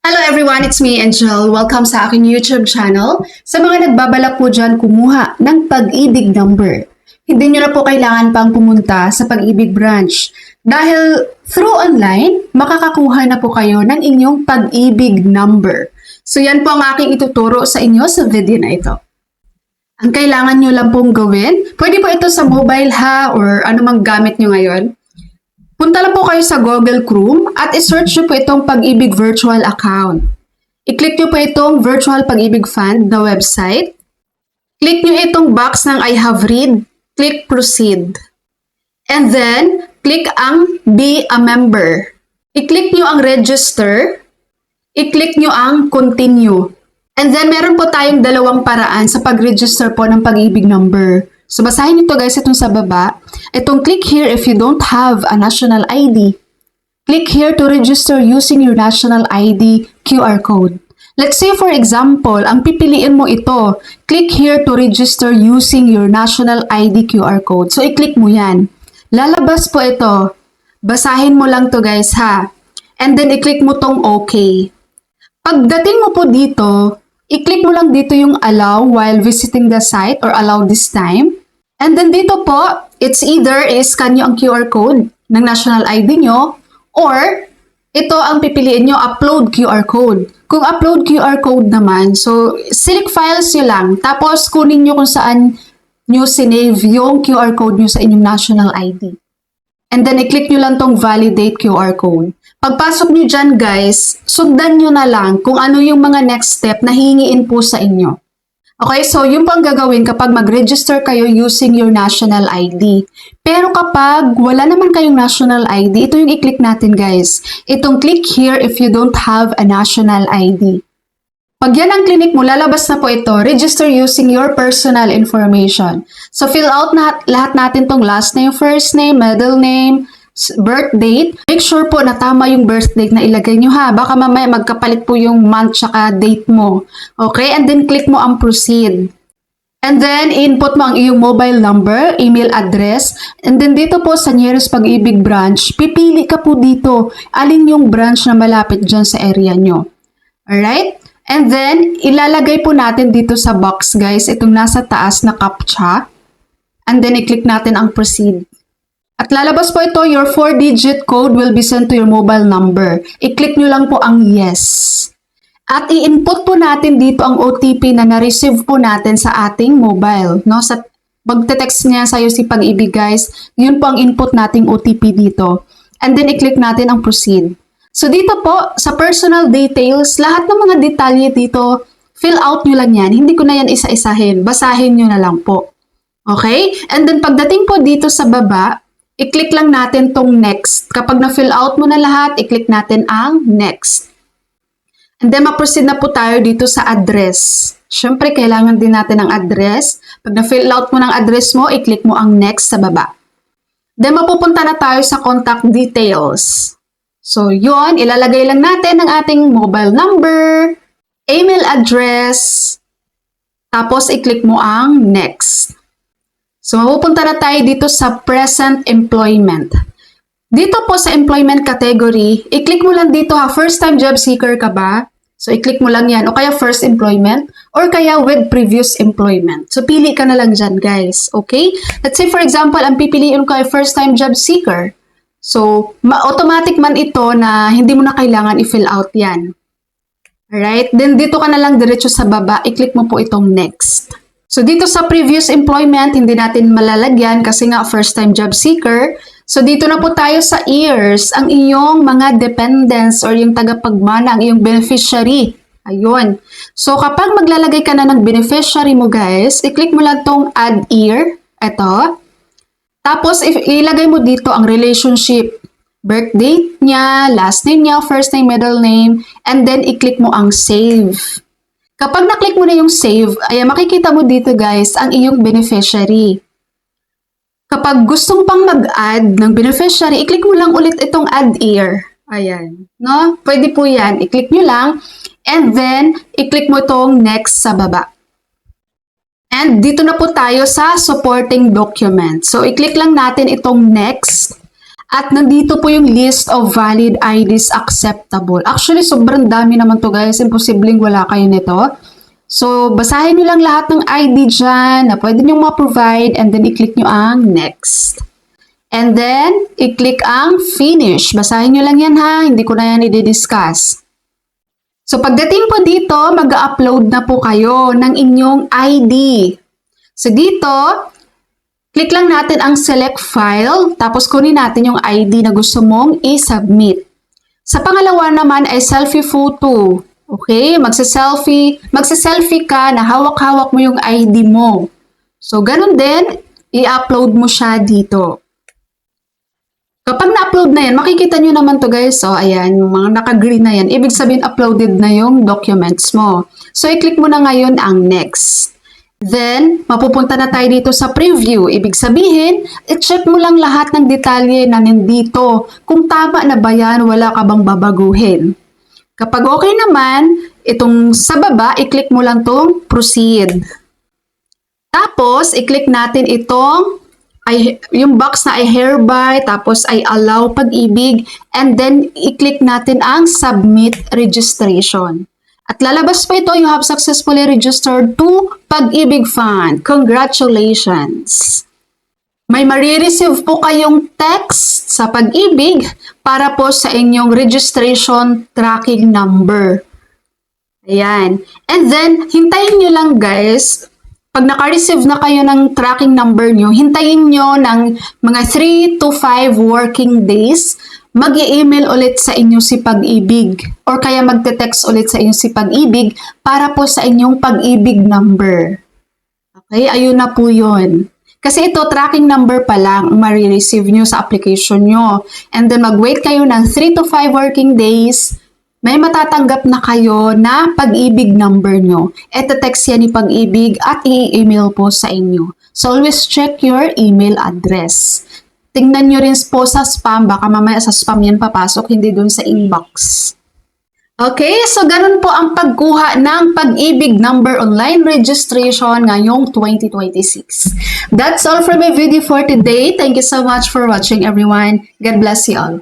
Hello everyone, it's me, Angel. Welcome sa aking YouTube channel. Sa mga nagbabalak po dyan kumuha ng pag-ibig number, hindi nyo na po kailangan pang pumunta sa pag-ibig branch. Dahil through online, makakakuha na po kayo ng inyong pag-ibig number. So yan po ang aking ituturo sa inyo sa video na ito. Ang kailangan nyo lang pong gawin, pwede po ito sa mobile ha or anumang gamit nyo ngayon. Punta lang po kayo sa Google Chrome at i-search nyo po itong Pag-ibig Virtual Account. I-click nyo po itong Virtual Pag-ibig Fund na website. Click nyo itong box ng I have read. Click Proceed. And then, click ang Be a Member. I-click nyo ang Register. I-click nyo ang Continue. And then, meron po tayong dalawang paraan sa pag-register po ng Pag-ibig number. So, basahin nito guys itong sa baba. Itong click here if you don't have a national ID. Click here to register using your national ID QR code. Let's say for example, ang pipiliin mo ito. Click here to register using your national ID QR code. So, i-click mo yan. Lalabas po ito. Basahin mo lang to guys ha. And then, i-click mo tong OK. Pagdating mo po dito, i-click mo lang dito yung allow while visiting the site or allow this time. And then dito po, it's either i-scan nyo ang QR code ng national ID nyo or ito ang pipiliin nyo, upload QR code. Kung upload QR code naman, so select files nyo lang. Tapos kunin nyo kung saan nyo sinave yung QR code nyo sa inyong national ID. And then i-click nyo lang tong validate QR code. Pagpasok nyo dyan guys, sundan nyo na lang kung ano yung mga next step na hihingiin po sa inyo. Okay, so yun po ang gagawin kapag mag-register kayo using your national ID. Pero kapag wala naman kayong national ID, ito yung i-click natin guys. Itong click here if you don't have a national ID. Pag yan ang clinic mo, lalabas na po ito, register using your personal information. So fill out na lahat natin tong last name, first name, middle name, birth date. Make sure po na tama yung birth date na ilagay nyo ha. Baka mamaya magkapalit po yung month tsaka date mo. Okay? And then click mo ang proceed. And then input mo ang iyong mobile number, email address. And then dito po sa nearest Pag-ibig branch, pipili ka po dito. Alin yung branch na malapit dyan sa area nyo. Alright? And then ilalagay po natin dito sa box guys, itong nasa taas na CAPTCHA. And then i-click natin ang proceed. At lalabas po ito, your 4-digit code will be sent to your mobile number. I-click nyo lang po ang yes. At i-input po natin dito ang OTP na na-receive po natin sa ating mobile. No? Sa pagte-text niya sa'yo si Pag-ibig guys, yun po ang input nating OTP dito. And then i-click natin ang proceed. So dito po, sa personal details, lahat ng mga detalye dito, fill out nyo lang yan. Hindi ko na yan isa-isahin. Basahin nyo na lang po. Okay? And then pagdating po dito sa baba, i-click lang natin tong next. Kapag na-fill out mo na lahat, i-click natin ang next. And then, ma-proceed na po tayo dito sa address. Siyempre, kailangan din natin ang address. Pag na-fill out mo ng address mo, i-click mo ang next sa baba. Then, mapupunta na tayo sa contact details. So, yun, ilalagay lang natin ang ating mobile number, email address, tapos i-click mo ang next. So, mapupunta na tayo dito sa present employment. Dito po sa employment category, i-click mo lang dito ha, first time job seeker ka ba? So, i-click mo lang yan. O kaya first employment, or kaya with previous employment. So, pili ka na lang dyan guys. Okay? Let's say for example, ang pipiliin ko ay first time job seeker. So, automatic man ito na hindi mo na kailangan i-fill out yan. Alright? Then, dito ka na lang diretso sa baba, i-click mo po itong next. So, dito sa previous employment, hindi natin malalagyan kasi nga first-time job seeker. So, dito na po tayo sa years, ang iyong mga dependents or yung tagapagmana, ang iyong beneficiary. Ayun. So, kapag maglalagay ka na ng beneficiary mo guys, i-click mo lang tong add year. Ito. Tapos, ilagay mo dito ang relationship. Birth date niya, last name niya, first name, middle name, and then i-click mo ang save. Kapag na-click mo na yung save, ay makikita mo dito guys ang iyong beneficiary. Kapag gustong pang mag-add ng beneficiary, i-click mo lang ulit itong add year. Ayan. No? Pwede po yan. I-click nyo lang and then i-click mo itong next sa baba. And dito na po tayo sa supporting document. So, i-click lang natin itong next. At nandito po yung list of valid IDs acceptable. Actually, sobrang dami naman to guys. Imposibleng wala kayo nito. So, basahin nyo lang lahat ng ID dyan na pwede nyo ma-provide and then i-click nyo ang next. And then, i-click ang finish. Basahin nyo lang yan ha. Hindi ko na yan i-discuss. So, pagdating po dito, mag-upload na po kayo ng inyong ID. So, dito, click lang natin ang select file, tapos kunin natin yung ID na gusto mong i-submit. Sa pangalawa naman ay selfie photo. Okay? Magsa-selfie ka na hawak-hawak mo yung ID mo. So, ganun din, i-upload mo siya dito. Kapag na-upload na yan, makikita nyo naman to guys. So, ayan, yung mga naka-green na yan. Ibig sabihin, uploaded na yung documents mo. So, i-click mo na ngayon ang next. Then, mapupunta na tayo dito sa preview. Ibig sabihin, i-check mo lang lahat ng detalye na nandito. Kung tama na ba yan, wala ka bang babaguhin. Kapag okay naman, itong sa baba, i-click mo lang tong proceed. Tapos, i-click natin itong yung box na ay hereby, tapos ay allow pag-ibig, and then i-click natin ang submit registration. At lalabas pa ito, you have successfully registered to Pag-ibig Fund. Congratulations! May marireceive po kayong text sa Pag-ibig para po sa inyong registration tracking number. Ayan. And then, hintayin nyo lang guys. Pag naka-receive na kayo ng tracking number nyo, hintayin nyo ng mga 3 to 5 working days, mag-i-email ulit sa inyo si Pag-ibig or kaya magte-text ulit sa inyo si Pag-ibig para po sa inyong Pag-ibig number. Okay, ayun na po yun. Kasi ito, tracking number pa lang ang marireceive nyo sa application nyo. And then mag-wait kayo ng 3 to 5 working days, may matatanggap na kayo na Pag-ibig number nyo. Ito text yan ni Pag-ibig at i-email po sa inyo. So always check your email address. Tingnan nyo rin po sa spam, baka mamaya sa spam yan papasok, hindi dun sa inbox. Okay, so ganun po ang pagkuha ng Pag-ibig number online registration ngayong 2026. That's all for my video for today. Thank you so much for watching everyone. God bless you all.